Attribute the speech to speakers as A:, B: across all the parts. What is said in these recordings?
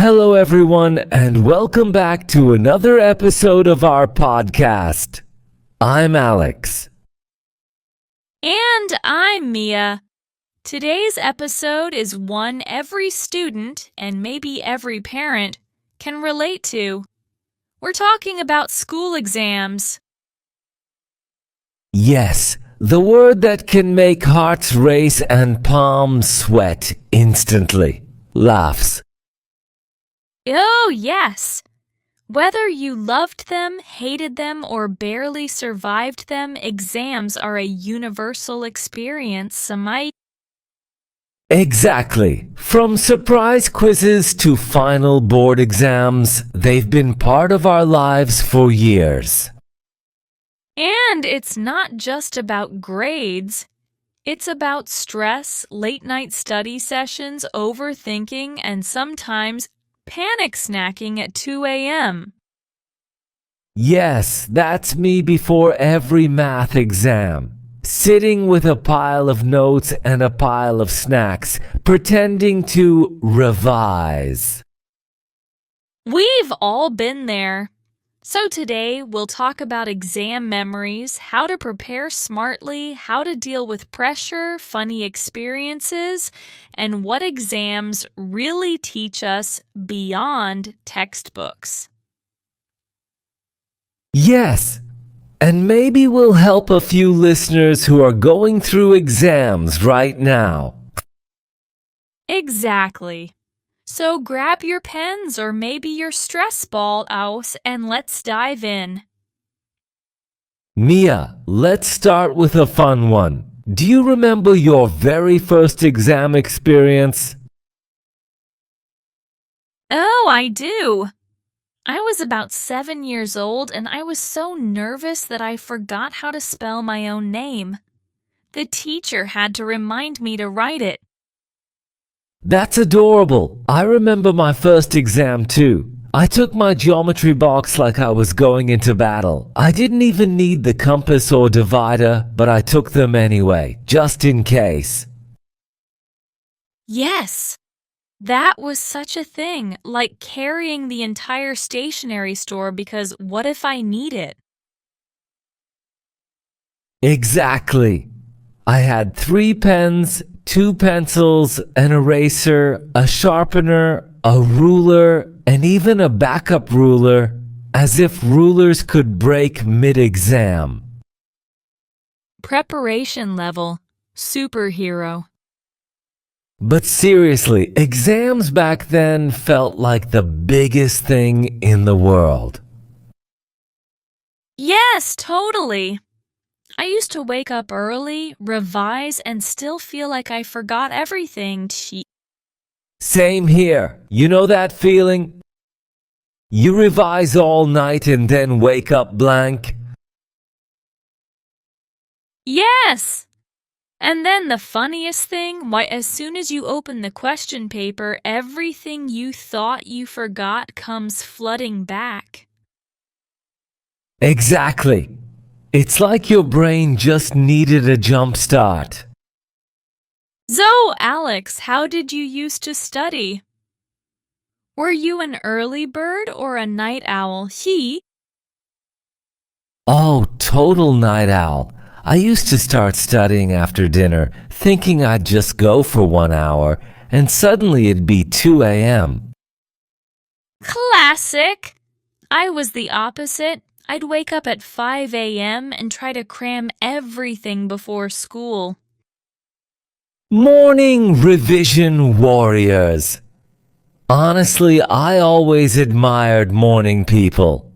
A: Hello, everyone, and welcome back to another episode of our podcast. I'm Alex.
B: And I'm Mia. Today's episode is one every student and maybe every parent can relate to. We're talking about school exams.
A: Yes, the word that can make hearts race and palms sweat instantly. Laughs.
B: Oh, yes. Whether you loved them, hated them, or barely survived them, exams are a universal experience,
A: Exactly. From surprise quizzes to final board exams, they've been part of our lives for years.
B: And it's not just about grades. It's about stress, late-night study sessions, overthinking, and sometimes panic snacking at 2 a.m.
A: Yes, that's me before every math exam. Sitting with a pile of notes and a pile of snacks, pretending to revise.
B: We've all been there. So today we'll talk about exam memories, how to prepare smartly, how to deal with pressure, funny experiences, and what exams really teach us beyond textbooks.
A: Yes, and maybe we'll help a few listeners who are going through exams right now.
B: Exactly. So grab your pens or maybe your stress ball out and let's dive in.
A: Mia, let's start with a fun one. Do you remember your very first exam experience?
B: Oh, I do. I was about 7 years old and I was so nervous that I forgot how to spell my own name. The teacher had to remind me to write it.
A: That's adorable. I remember my first exam too. I took my geometry box like I was going into battle. I didn't even need the compass or divider, but I took them anyway, just in case.
B: Yes, that was such a thing, like carrying the entire stationery store because what if I need it?
A: Exactly. I had 3 pens, 2 pencils, an eraser, a sharpener, a ruler, and even a backup ruler, as if rulers could break mid-exam.
B: Preparation level, superhero.
A: But seriously, exams back then felt like the biggest thing in the world.
B: Yes, totally. I used to wake up early, revise, and still feel like I forgot everything.
A: Same here. You know that feeling? You revise all night and then wake up blank.
B: Yes! And then the funniest thing, as soon as you open the question paper, everything you thought you forgot comes flooding back.
A: Exactly. It's like your brain just needed a jump start.
B: So, Alex, how did you used to study? Were you an early bird or a night owl?
A: Oh, total night owl. I used to start studying after dinner, thinking I'd just go for 1 hour, and suddenly it'd be 2 a.m.
B: Classic! I was the opposite. I'd wake up at 5 a.m. and try to cram everything before school.
A: Morning revision warriors. Honestly, I always admired morning people.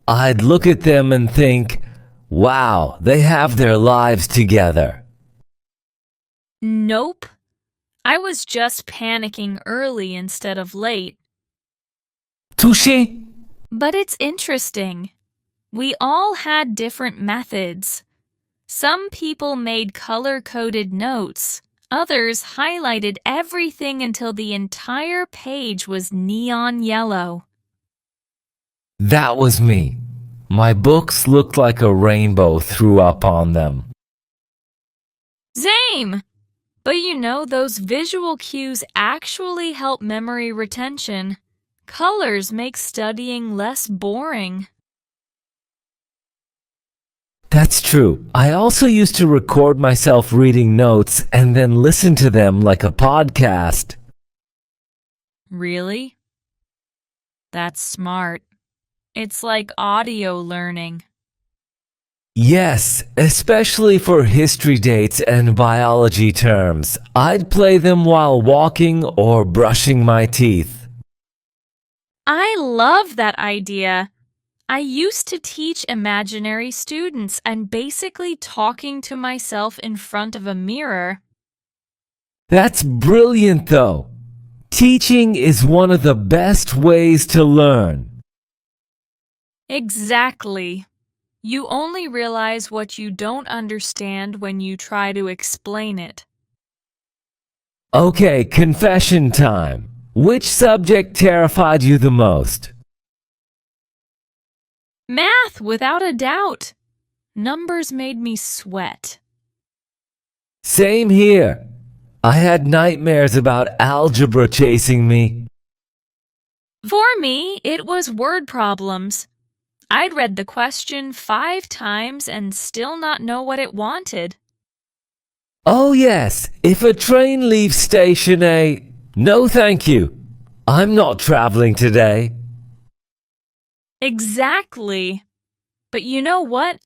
A: I'd look at them and think, wow, they have their lives together.
B: Nope. I was just panicking early instead of late.
A: Touché.
B: But it's interesting. We all had different methods. Some people made color-coded notes. Others highlighted everything until the entire page was neon yellow.
A: That was me. My books looked like a rainbow threw up on them.
B: Same! But you know, those visual cues actually help memory retention. Colors make studying less boring.
A: That's true. I also used to record myself reading notes and then listen to them like a podcast.
B: Really? That's smart. It's like audio learning.
A: Yes, especially for history dates and biology terms. I'd play them while walking or brushing my teeth.
B: I love that idea. I used to teach imaginary students and basically talking to myself in front of a mirror.
A: That's brilliant, though. Teaching is one of the best ways to learn.
B: Exactly. You only realize what you don't understand when you try to explain it.
A: Okay, confession time. Which subject terrified you the most?
B: Math, without a doubt. Numbers made me sweat.
A: Same here. I had nightmares about algebra chasing me.
B: For me, it was word problems. I'd read the question 5 times and still not know what it wanted.
A: Oh yes, if a train leaves station A, no thank you. I'm not traveling today.
B: Exactly. But you know what?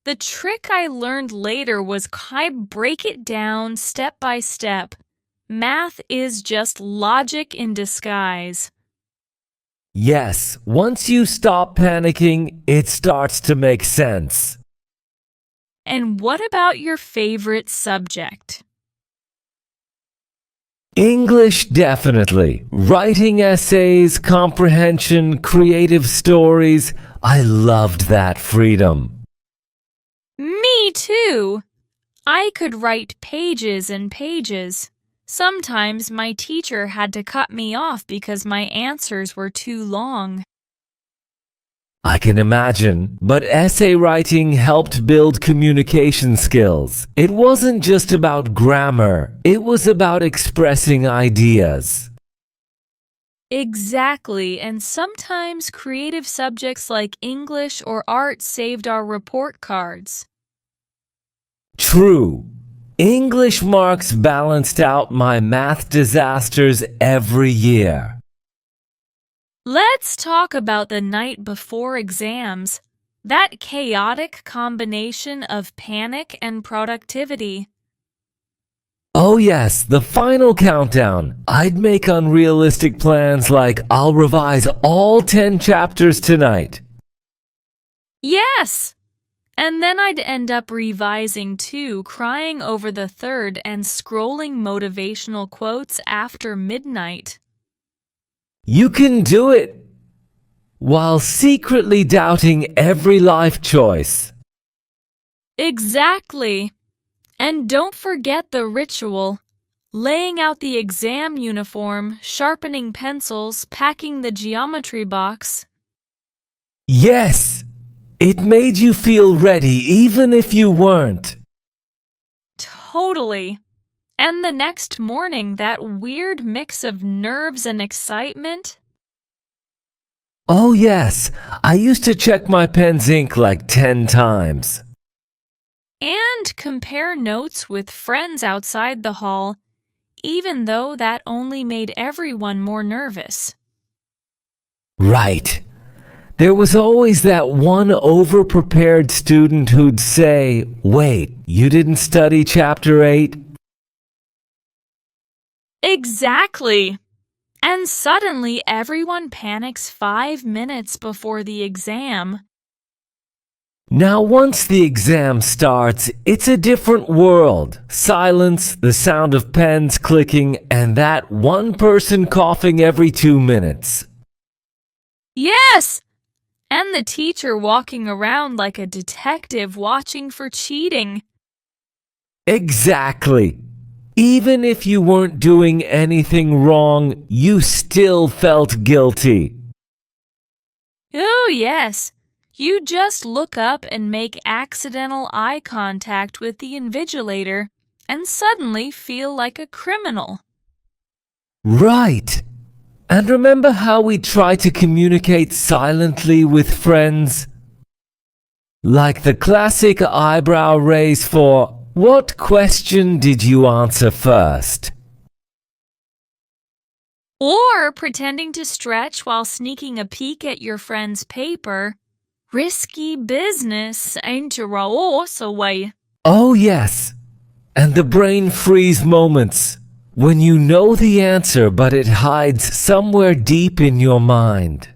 B: The trick I learned later was I break it down step by step. Math is just logic in disguise.
A: Yes, once you stop panicking, it starts to make sense.
B: And what about your favorite subject?
A: English, definitely. Writing essays, comprehension, creative stories. I loved that freedom.
B: Me too. I could write pages and pages. Sometimes my teacher had to cut me off because my answers were too long.
A: I can imagine, but essay writing helped build communication skills. It wasn't just about grammar, it was about expressing ideas.
B: Exactly, and sometimes creative subjects like English or art saved our report cards.
A: True. English marks balanced out my math disasters every year.
B: Let's talk about the night before exams. That chaotic combination of panic and productivity.
A: Oh yes, the final countdown. I'd make unrealistic plans like I'll revise all 10 chapters tonight.
B: Yes! And then I'd end up revising 2, crying over the 3rd, and scrolling motivational quotes after midnight.
A: You can do it! While secretly doubting every life choice.
B: Exactly! And don't forget the ritual. Laying out the exam uniform, sharpening pencils, packing the geometry box.
A: Yes! It made you feel ready even if you weren't.
B: Totally. And the next morning, that weird mix of nerves and excitement.
A: Oh yes, I used to check my pen's ink like 10 times.
B: And compare notes with friends outside the hall, even though that only made everyone more nervous.
A: Right. There was always that one over-prepared student who'd say, "Wait, you didn't study Chapter 8?"
B: Exactly. And suddenly everyone panics 5 minutes before the exam.
A: Now once the exam starts, it's a different world. Silence, the sound of pens clicking, and that one person coughing every 2 minutes.
B: Yes! And the teacher walking around like a detective watching for cheating.
A: Exactly. Even if you weren't doing anything wrong, you still felt guilty.
B: Oh, yes. You just look up and make accidental eye contact with the invigilator and suddenly feel like a criminal.
A: Right. And remember how we try to communicate silently with friends? Like the classic eyebrow raise for, "What question did you answer first?"
B: Or pretending to stretch while sneaking a peek at your friend's paper. Risky business, ain't you, away?
A: Oh yes, and the brain freeze moments when you know the answer but it hides somewhere deep in your mind.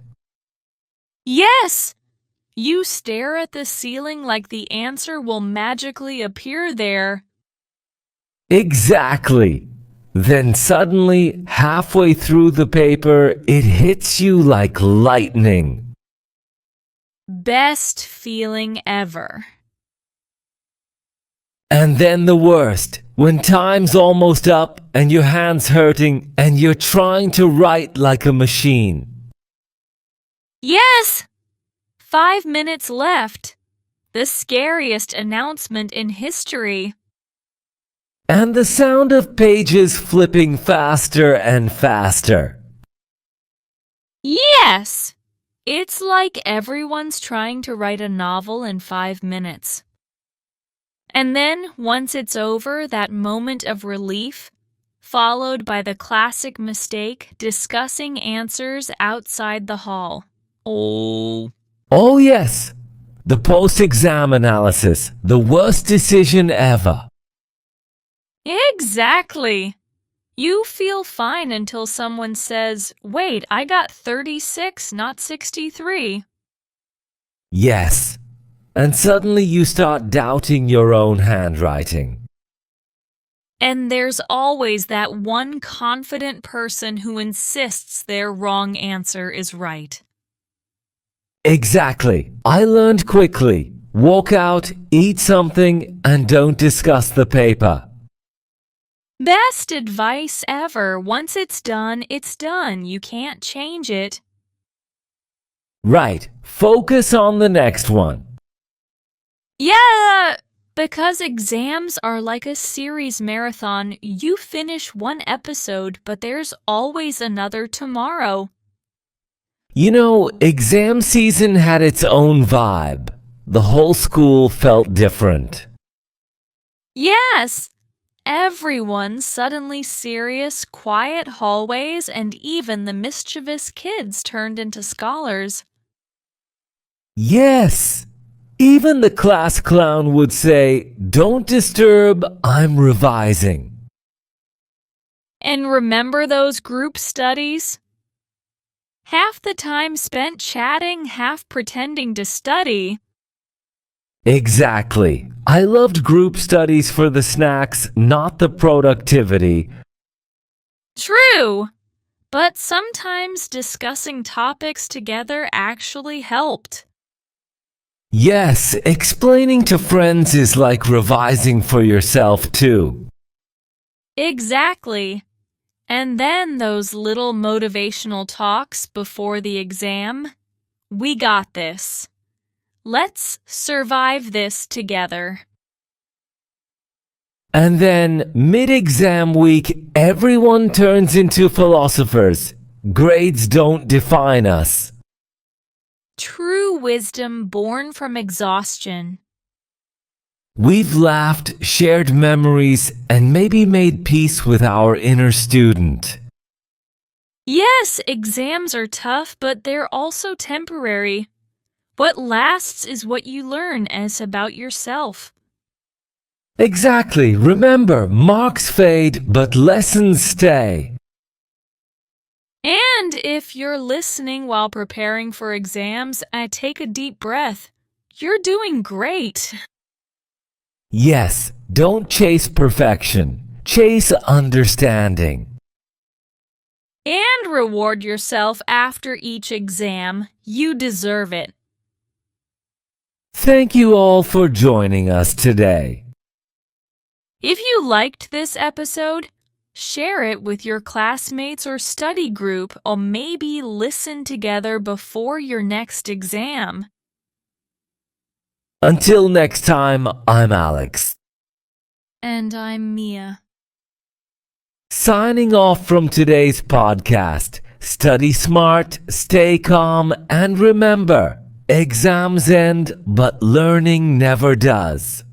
B: Yes! You stare at the ceiling like the answer will magically appear there.
A: Exactly. Then suddenly, halfway through the paper, it hits you like lightning.
B: Best feeling ever.
A: And then the worst, when time's almost up and your hand's hurting and you're trying to write like a machine.
B: Yes! 5 minutes left. The scariest announcement in history.
A: And the sound of pages flipping faster and faster.
B: Yes! It's like everyone's trying to write a novel in 5 minutes. And then, once it's over, that moment of relief, followed by the classic mistake, discussing answers outside the hall.
A: Oh yes, the post-exam analysis, the worst decision ever.
B: Exactly. You feel fine until someone says, "Wait, I got 36, not 63.
A: Yes, and suddenly you start doubting your own handwriting.
B: And there's always that one confident person who insists their wrong answer is right.
A: Exactly. I learned quickly. Walk out, eat something, and don't discuss the paper.
B: Best advice ever. Once it's done, it's done. You can't change it.
A: Right. Focus on the next one.
B: Yeah, because exams are like a series marathon. You finish one episode, but there's always another tomorrow.
A: You know, exam season had its own vibe. The whole school felt different.
B: Yes, everyone's suddenly serious, quiet hallways, and even the mischievous kids turned into scholars.
A: Yes. Even the class clown would say, "Don't disturb, I'm revising."
B: And remember those group studies? Half the time spent chatting, half pretending to study.
A: Exactly. I loved group studies for the snacks, not the productivity.
B: True, but sometimes discussing topics together actually helped.
A: Yes, explaining to friends is like revising for yourself too.
B: Exactly. And then those little motivational talks before the exam. We got this. Let's survive this together.
A: And then, mid-exam week, everyone turns into philosophers. Grades don't define us.
B: True wisdom born from exhaustion.
A: We've laughed, shared memories, and maybe made peace with our inner student.
B: Yes, exams are tough, but they're also temporary. What lasts is what you learn as about yourself.
A: Exactly. Remember, marks fade, but lessons stay.
B: And if you're listening while preparing for exams, take a deep breath. You're doing great.
A: Yes, don't chase perfection. Chase understanding.
B: And reward yourself after each exam. You deserve it.
A: Thank you all for joining us today.
B: If you liked this episode, share it with your classmates or study group, or maybe listen together before your next exam.
A: Until next time, I'm Alex.
B: And I'm Mia.
A: Signing off from today's podcast. Study smart, stay calm, and remember, exams end, but learning never does.